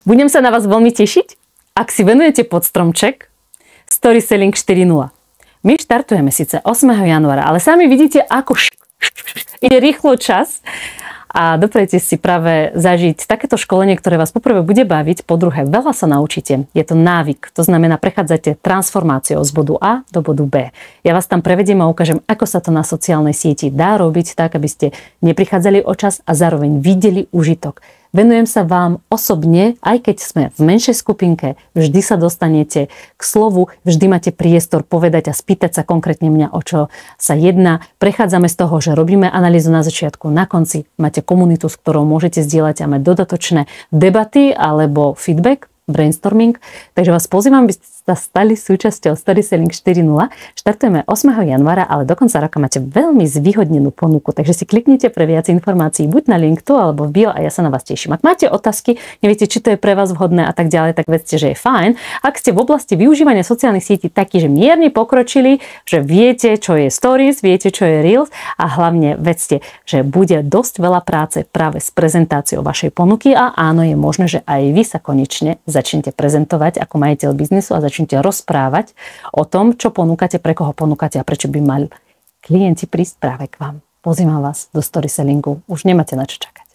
Budem sa na vás veľmi tešiť, ak si venujete pod stromček Story Selling 4.0. My štartujeme síce 8. januára, ale sami vidíte, ako ide rýchlo čas a doprejte si práve zažiť takéto školenie, ktoré vás poprvé bude baviť, po druhé veľa sa naučíte. Je to návyk, to znamená prechádzate transformáciou z bodu A do bodu B. Ja vás tam prevediem a ukážem, ako sa to na sociálnej sieti dá robiť tak, aby ste neprichádzali o čas a zároveň videli užitok. Venujem sa vám osobne, aj keď sme v menšej skupinke, vždy sa dostanete k slovu, vždy máte priestor povedať a spýtať sa konkrétne mňa, o čo sa jedná. Prechádzame z toho, že robíme analýzu na začiatku, na konci máte komunitu, s ktorou môžete zdieľať a mať dodatočné debaty alebo feedback, brainstorming. Takže vás pozývam, aby ste sa stali súčasťou Story Selling 4.0. Štartujeme 8. januára, ale do konca roka máte veľmi zvýhodnenú ponuku, takže si kliknite pre viac informácií buď na link tu alebo v bio a ja sa na vás teším. Ak máte otázky, neviete, či to je pre vás vhodné a tak ďalej, tak vedzte, že je fajn. Ak ste v oblasti využívania sociálnych sietí takí, že mierne pokročili, že viete, čo je Stories, viete, čo je Reels a hlavne vedzte, že bude dosť veľa práce práve s prezentáciou vašej ponuky a áno, je možné, že aj vy sa konečne začnete prezentovať ako majiteľ biznisu a začnete rozprávať o tom, čo ponúkate, pre koho ponúkate a prečo by mali klienti prísť práve k vám. Pozývam vás do Story Sellingu. Už nemáte na čo čakať.